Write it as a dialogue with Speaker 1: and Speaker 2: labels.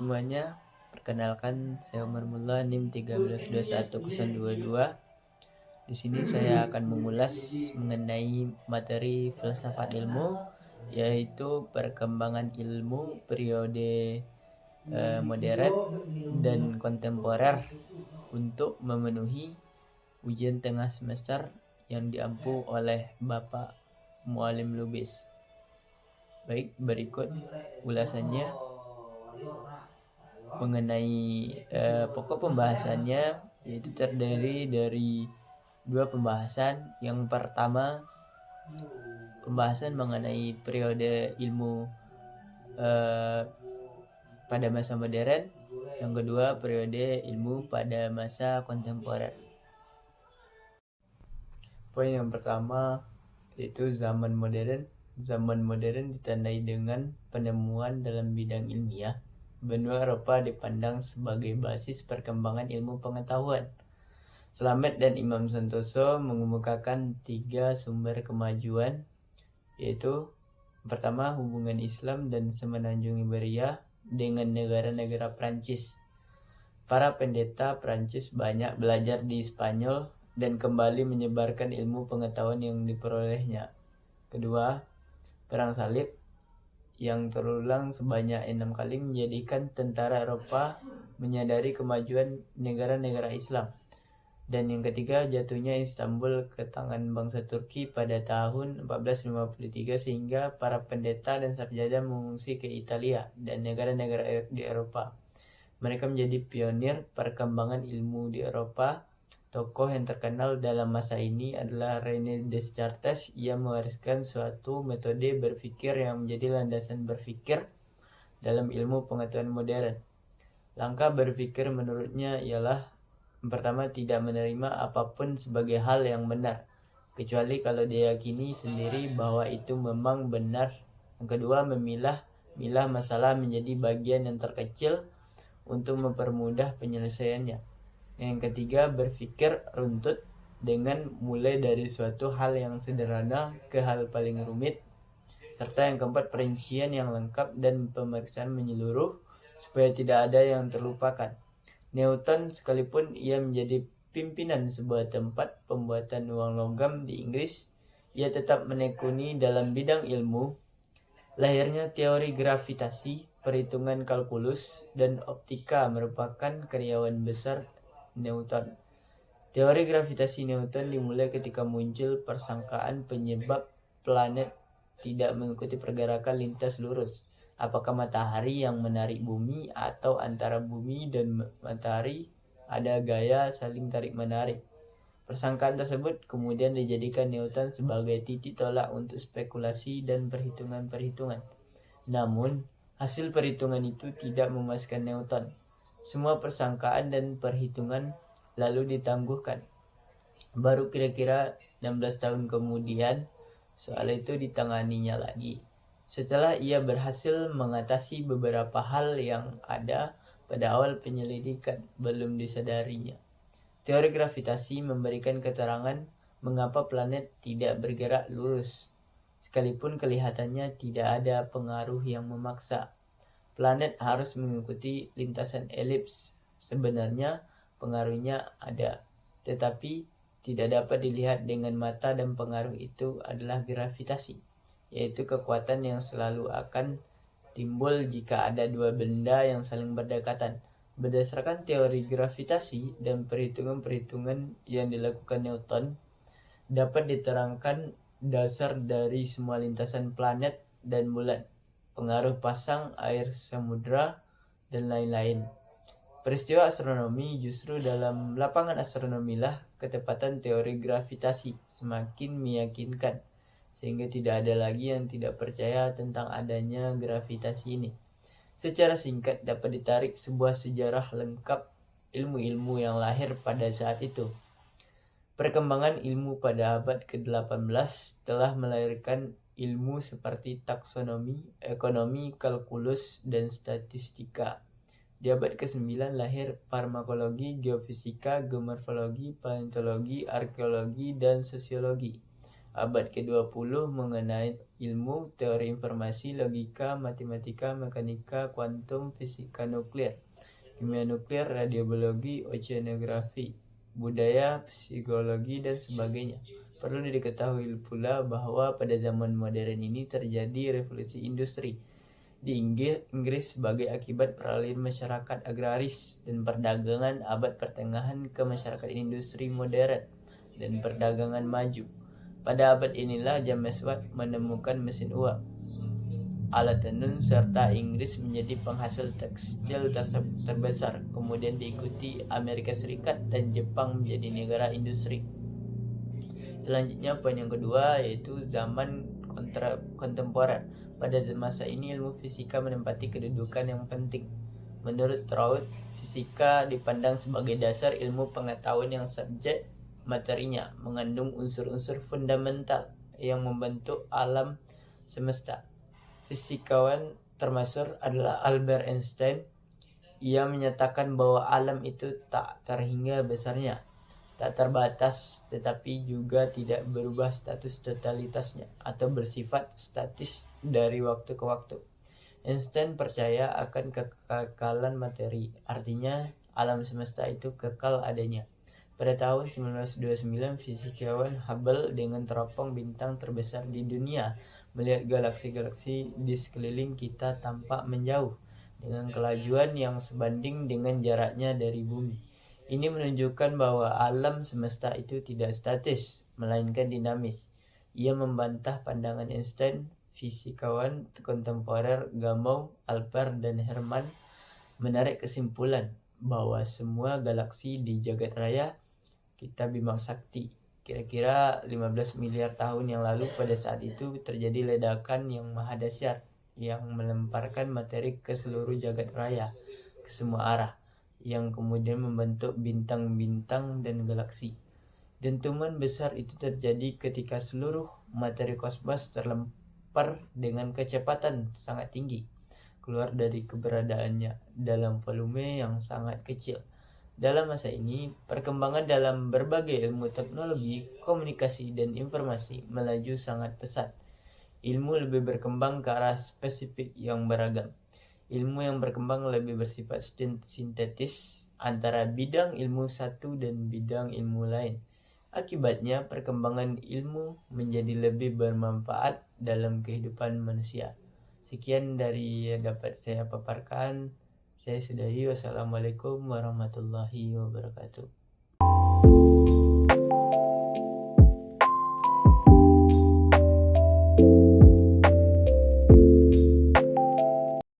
Speaker 1: semuanya, perkenalkan saya Umar Mullah NIM 13210222. Di sini saya akan mengulas mengenai materi filsafat ilmu, yaitu perkembangan ilmu periode modern dan kontemporer untuk memenuhi ujian tengah semester yang diampu oleh Bapak Mualim Lubis. Baik, berikut ulasannya mengenai pokok pembahasannya, yaitu terdiri dari dua pembahasan. Yang pertama, pembahasan mengenai periode ilmu pada masa modern. Yang kedua, periode ilmu pada masa kontemporer. Poin yang pertama yaitu zaman modern. Zaman modern ditandai dengan penemuan dalam bidang ilmiah. Benua Eropa dipandang sebagai basis perkembangan ilmu pengetahuan. Slamet dan Imam Santoso mengemukakan 3 sumber kemajuan, yaitu pertama, hubungan Islam dan Semenanjung Iberia dengan negara-negara Prancis. Para pendeta Prancis banyak belajar di Spanyol dan kembali menyebarkan ilmu pengetahuan yang diperolehnya. Kedua, Perang Salib yang terulang sebanyak 6 kali menjadikan tentara Eropa menyadari kemajuan negara-negara Islam. Dan yang ketiga, jatuhnya Istanbul ke tangan bangsa Turki pada tahun 1453 sehingga para pendeta dan sarjana mengungsi ke Italia dan negara-negara di Eropa. Mereka menjadi pionir perkembangan ilmu di Eropa. Tokoh yang terkenal dalam masa ini adalah René Descartes. Ia mewariskan suatu metode berpikir yang menjadi landasan berpikir dalam ilmu pengetahuan modern. Langkah berpikir menurutnya ialah pertama, tidak menerima apapun sebagai hal yang benar, kecuali kalau diyakini sendiri bahwa itu memang benar. Yang kedua, memilah masalah menjadi bagian yang terkecil untuk mempermudah penyelesaiannya. Yang ketiga, berpikir runtut dengan mulai dari suatu hal yang sederhana ke hal paling rumit. Serta yang keempat, perincian yang lengkap dan pemeriksaan menyeluruh supaya tidak ada yang terlupakan. Newton, sekalipun ia menjadi pimpinan sebuah tempat pembuatan uang logam di Inggris, ia tetap menekuni dalam bidang ilmu. Lahirnya teori gravitasi, perhitungan kalkulus, dan optika merupakan karyawan besar Newton. Teori gravitasi Newton dimulai ketika muncul persangkaan penyebab planet tidak mengikuti pergerakan lintas lurus. Apakah matahari yang menarik bumi atau antara bumi dan matahari ada gaya saling tarik-menarik. Persangkaan tersebut kemudian dijadikan Newton sebagai titik tolak untuk spekulasi dan perhitungan-perhitungan. Namun, hasil perhitungan itu tidak memuaskan Newton. Semua persangkaan dan perhitungan lalu ditangguhkan. Baru kira-kira 16 tahun kemudian, soal itu ditanganinya lagi. Setelah ia berhasil mengatasi beberapa hal yang ada pada awal penyelidikan belum disadarinya. Teori gravitasi memberikan keterangan mengapa planet tidak bergerak lurus, sekalipun kelihatannya tidak ada pengaruh yang memaksa. Planet harus mengikuti lintasan elips. Sebenarnya pengaruhnya ada, tetapi tidak dapat dilihat dengan mata, dan pengaruh itu adalah gravitasi, yaitu kekuatan yang selalu akan timbul jika ada dua benda yang saling berdekatan. Berdasarkan teori gravitasi dan perhitungan-perhitungan yang dilakukan Newton, dapat diterangkan dasar dari semua lintasan planet dan bulan, pengaruh pasang air samudra, dan lain-lain. Peristiwa astronomi justru dalam lapangan astronomilah ketepatan teori gravitasi semakin meyakinkan, sehingga tidak ada lagi yang tidak percaya tentang adanya gravitasi ini. Secara singkat dapat ditarik sebuah sejarah lengkap ilmu-ilmu yang lahir pada saat itu. Perkembangan ilmu pada abad ke-18 telah melahirkan ilmu seperti taksonomi, ekonomi, kalkulus, dan statistika. Di abad ke-9 lahir farmakologi, geofisika, geomorfologi, paleontologi, arkeologi, dan sosiologi. Abad ke-20 mengenai ilmu, teori informasi, logika, matematika, mekanika, kuantum, fisika nuklir, kimia nuklir, radiobiologi, oceanografi, budaya, psikologi, dan sebagainya. Perlu diketahui pula bahwa pada zaman modern ini terjadi revolusi industri di Inggris sebagai akibat peralihan masyarakat agraris dan perdagangan abad pertengahan ke masyarakat industri modern dan perdagangan maju. Pada abad inilah James Watt menemukan mesin uap, alat tenun, serta Inggris menjadi penghasil tekstil terbesar. Kemudian diikuti Amerika Serikat dan Jepang menjadi negara industri. Selanjutnya poin yang kedua yaitu zaman kontemporer. Pada masa ini ilmu fisika menempati kedudukan yang penting. Menurut Trout, fisika dipandang sebagai dasar ilmu pengetahuan yang subjek materinya mengandung unsur-unsur fundamental yang membentuk alam semesta. Fisikawan termasuk adalah Albert Einstein. Ia menyatakan bahwa alam itu tak terhingga besarnya, tak terbatas, tetapi juga tidak berubah status totalitasnya atau bersifat statis dari waktu ke waktu. Einstein percaya akan kekekalan materi, artinya alam semesta itu kekal adanya. Pada tahun 1929, fisikawan Hubble dengan teropong bintang terbesar di dunia melihat galaksi-galaksi di sekeliling kita tampak menjauh dengan kelajuan yang sebanding dengan jaraknya dari bumi. Ini menunjukkan bahwa alam semesta itu tidak statis, melainkan dinamis. Ia membantah pandangan Einstein. Fisikawan kontemporer Gamow, Alper, dan Herman menarik kesimpulan bahwa semua galaksi di jagat raya kita Bima Sakti. Kira-kira 15 miliar tahun yang lalu, pada saat itu terjadi ledakan yang maha dahsyat yang melemparkan materi ke seluruh jagat raya, ke semua arah, yang kemudian membentuk bintang-bintang dan galaksi. Dentuman besar itu terjadi ketika seluruh materi kosmos terlempar dengan kecepatan sangat tinggi keluar dari keberadaannya dalam volume yang sangat kecil. Dalam masa ini, perkembangan dalam berbagai ilmu teknologi, komunikasi, dan informasi melaju sangat pesat. Ilmu lebih berkembang ke arah spesifik yang beragam. Ilmu yang berkembang lebih bersifat sintetis antara bidang ilmu satu dan bidang ilmu lain. Akibatnya, perkembangan ilmu menjadi lebih bermanfaat dalam kehidupan manusia. Sekian dari yang dapat saya paparkan. Saya sudahi. Wassalamualaikum warahmatullahi wabarakatuh.